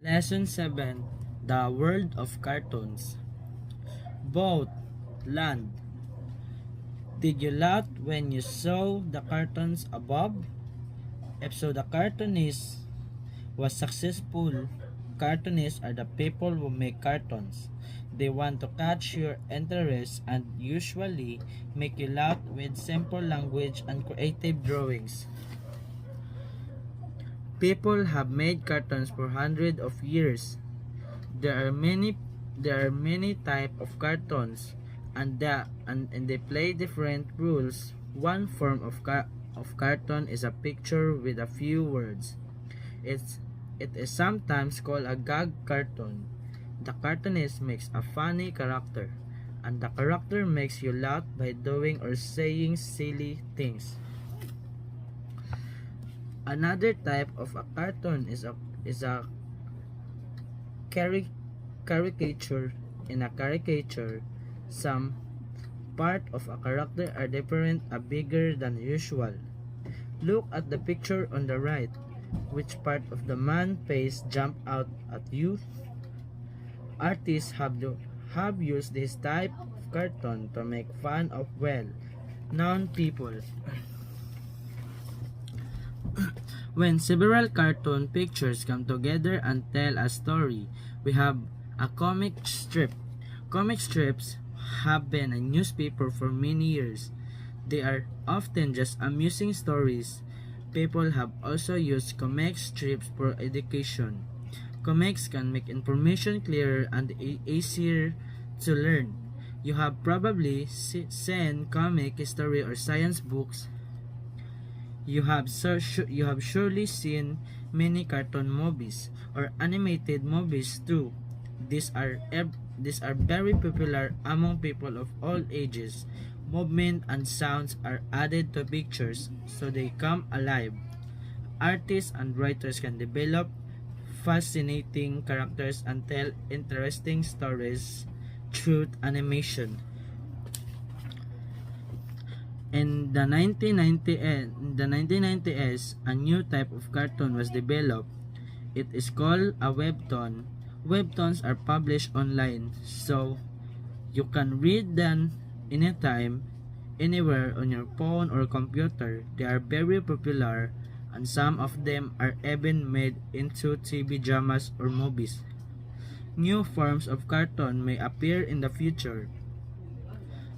Lesson 7: The World of Cartoons. Boat, land. Did you laugh when you saw the cartoons above? If so, the cartoonist was successful. Cartoonists are the people who make cartoons. They want to catch your interest and usually make you laugh with simple language and creative drawings. People have made cartoons for hundreds of years. There are many type of cartoons and they play different rules. One form of cartoon is a picture with a few words. It is sometimes called a gag cartoon. The cartoonist makes a funny character, and the character makes you laugh by doing or saying silly things. Another type of a cartoon is a caricature. In a caricature, some part of a character are different or bigger than usual. Look at the picture on the right. Which part of the man's face jump out at you? Artists have used this type of cartoon to make fun of well-known people. When several cartoon pictures come together and tell a story, we have a comic strip. Comic strips have been a newspaper for many years. They are often just amusing stories. People have also used comic strips for education. Comics can make information clearer and easier to learn. You have probably seen comic history or science books. You have surely seen many cartoon movies or animated movies too. These are very popular among people of all ages. Movement and sounds are added to pictures so they come alive. Artists and writers can develop fascinating characters and tell interesting stories through animation. In the 1990s, a new type of cartoon was developed. It is called a webtoon. Webtoons are published online, so you can read them anytime, anywhere on your phone or computer. They are very popular, and some of them are even made into TV dramas or movies. New forms of cartoon may appear in the future.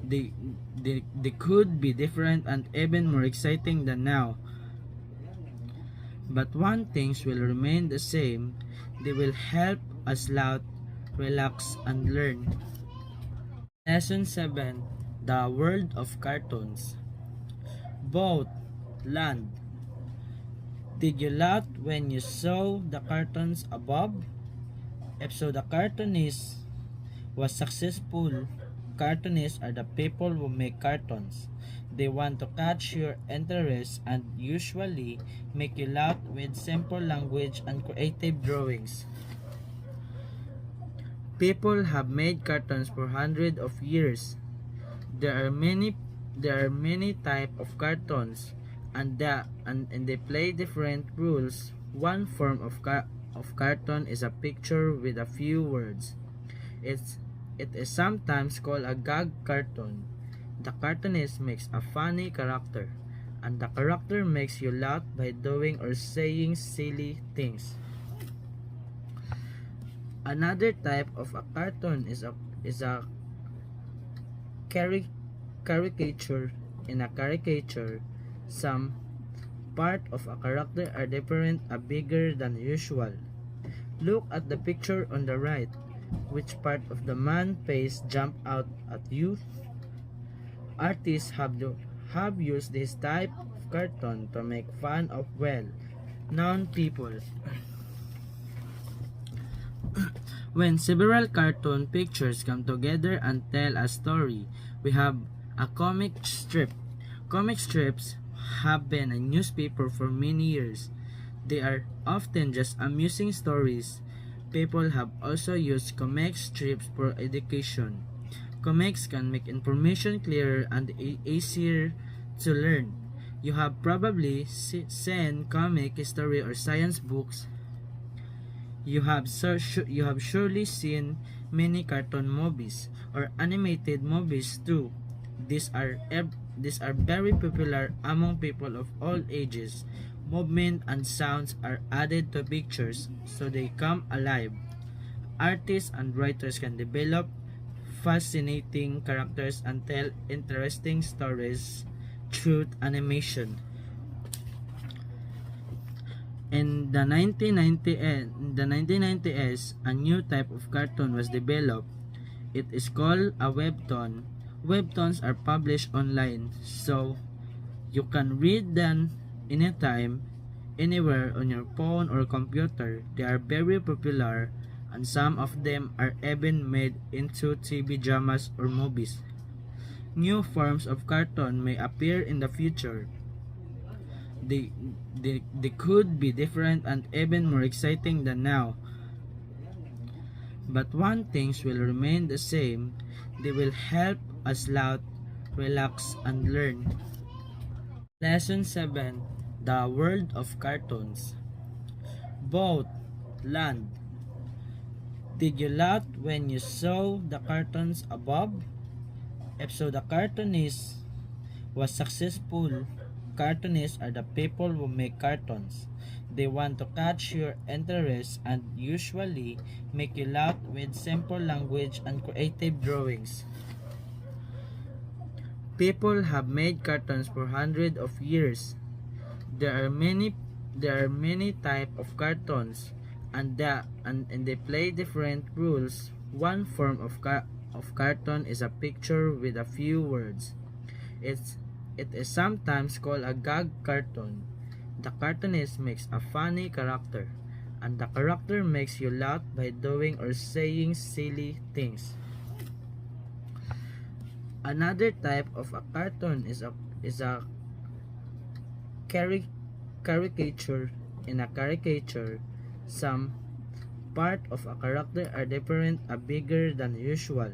They, they could be different and even more exciting than now. But one thing will remain the same. They will help us laugh, relax, and learn. Lesson 7: The World of Cartoons. Boat, land. Did you laugh when you saw the cartoons above? If so, the cartoonist was successful. Cartoonists are the people who make cartoons. They want to catch your interest and usually make you laugh with simple language and creative drawings. People have made cartoons for hundreds of years. There are many type of cartoons and they play different rules. One form of cartoon is a picture with a few words. It is sometimes called a gag cartoon. The cartoonist makes a funny character, and the character makes you laugh by doing or saying silly things. Another type of a cartoon is a caricature. In a caricature, some part of a character are different or bigger than usual. Look at the picture on the right. Which part of the man's face jump out at you? Artists have used this type of cartoon to make fun of well-known people. When several cartoon pictures come together and tell a story, we have a comic strip. Comic strips have been a newspaper for many years. They are often just amusing stories. People have also used comic strips for education. Comics can make information clearer and easier to learn. You have probably seen comic history or science books. You have surely seen many cartoon movies or animated movies too. These are very popular among people of all ages. Movement and sounds are added to pictures so they come alive. Artists and writers can develop fascinating characters and tell interesting stories through animation. In the 1990s, a new type of cartoon was developed. It is called a webtoon. Webtoons are published online, so you can read them anytime, anywhere on your phone or computer. They are very popular, and some of them are even made into TV dramas or movies. New forms of cartoon may appear in the future. They, they could be different and even more exciting than now. But one thing will remain the same. They will help us laugh, relax, and learn. Lesson 7. The World of Cartoons. Boat, land. Did you laugh when you saw the cartoons above? If so, the cartoonist was successful. Cartoonists are the people who make cartoons. They want to catch your interest and usually make you laugh with simple language and creative drawings. People have made cartoons for hundreds of years. There are many type of cartoons and they play different rules. One form of cartoon is a picture with a few words. It is sometimes called a gag cartoon. The cartoonist makes a funny character, and the character makes you laugh by doing or saying silly things. Another type of a cartoon is a caricature. In a caricature, some part of a character are different or bigger than usual.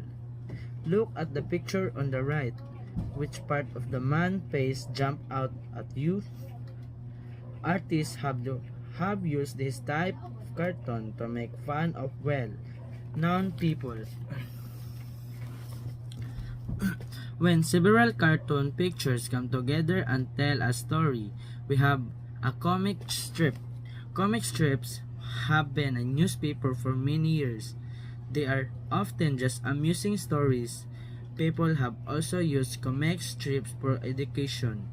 Look at the picture on the right. Which part of the man's face jump out at you? Artists have used this type of cartoon to make fun of well-known people. When several cartoon pictures come together and tell a story, we have a comic strip. Comic strips have been a newspaper for many years. They are often just amusing stories. People have also used comic strips for education.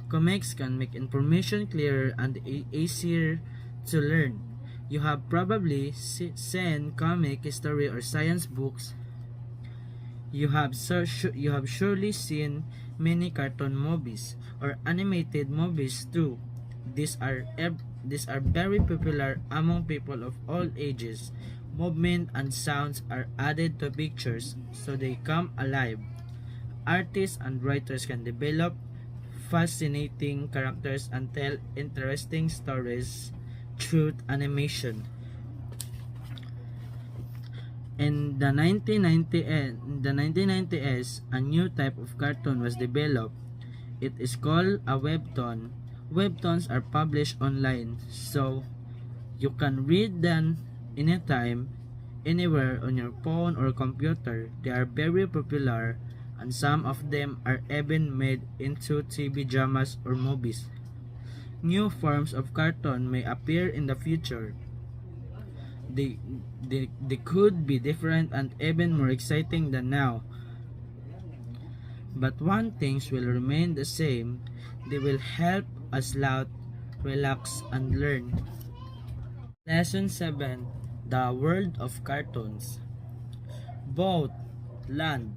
Comics can make information clearer and easier to learn. You have probably seen comic history or science books. You have surely seen many cartoon movies or animated movies too. These are very popular among people of all ages. Movement and sounds are added to pictures so they come alive. Artists and writers can develop fascinating characters and tell interesting stories through animation. In the 1990s, a new type of cartoon was developed. It is called a webtoon. Webtoons are published online, so you can read them anytime, anywhere on your phone or computer. They are very popular, and some of them are even made into TV dramas or movies. New forms of cartoon may appear in the future. They could be different and even more exciting than now. But one thing will remain the same. They will help us laugh, relax, and learn. Lesson 7. The World of Cartoons. Boat, land.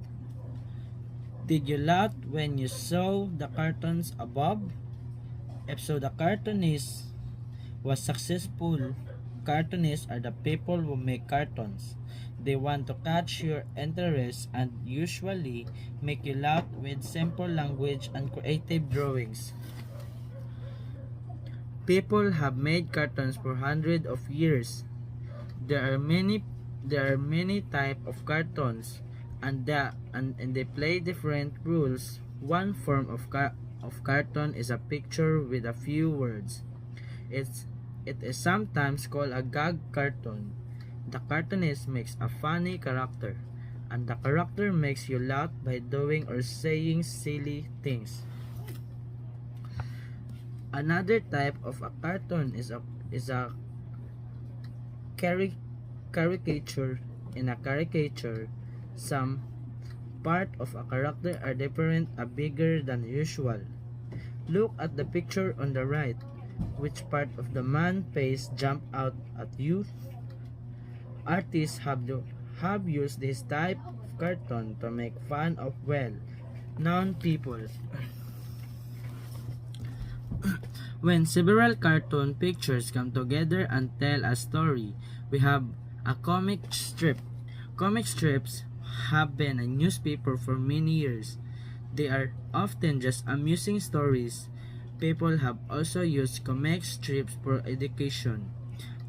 Did you laugh when you saw the cartoons above? If so, the cartoonist was successful. Cartoonists are the people who make cartoons. They want to catch your interest and usually make you laugh with simple language and creative drawings. People have made cartoons for hundreds of years. There are many type of cartoons and they play different rules. One form of cartoon is a picture with a few words. It's It is sometimes called a gag cartoon. The cartoonist makes a funny character, and the character makes you laugh by doing or saying silly things. Another type of a cartoon is a caricature. In a caricature, some part of a character are different or bigger than usual. Look at the picture on the right. Which part of the man's face jump out at you? Artists have used this type of cartoon to make fun of well-known people. When several cartoon pictures come together and tell a story, we have a comic strip. Comic strips have been a newspaper for many years. They are often just amusing stories. People have also used comic strips for education.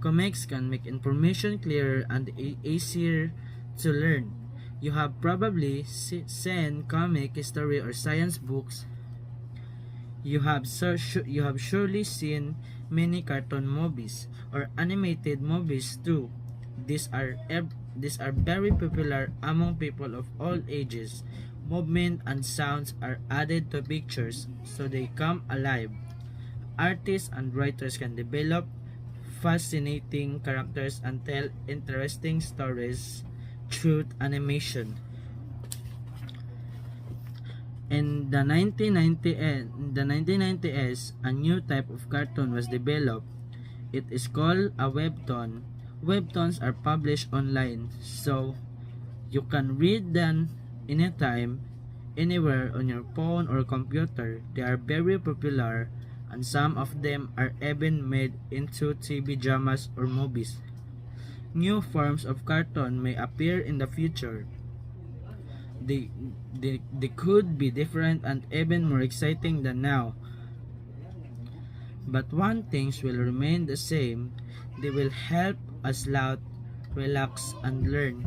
Comics can make information clearer and easier to learn. You have probably seen comic history or science books. You have surely seen many cartoon movies or animated movies too. These are very popular among people of all ages. Movement and sounds are added to pictures so they come alive. Artists and writers can develop fascinating characters and tell interesting stories through animation. In the 1990s, a new type of cartoon was developed. It is called a webtoon. Webtoons are published online, so you can read them anytime, anywhere on your phone or computer. They are very popular, and some of them are even made into TV dramas or movies. New forms of cartoon may appear in the future. They, they could be different and even more exciting than now. But one thing will remain the same. They will help us laugh, relax, and learn.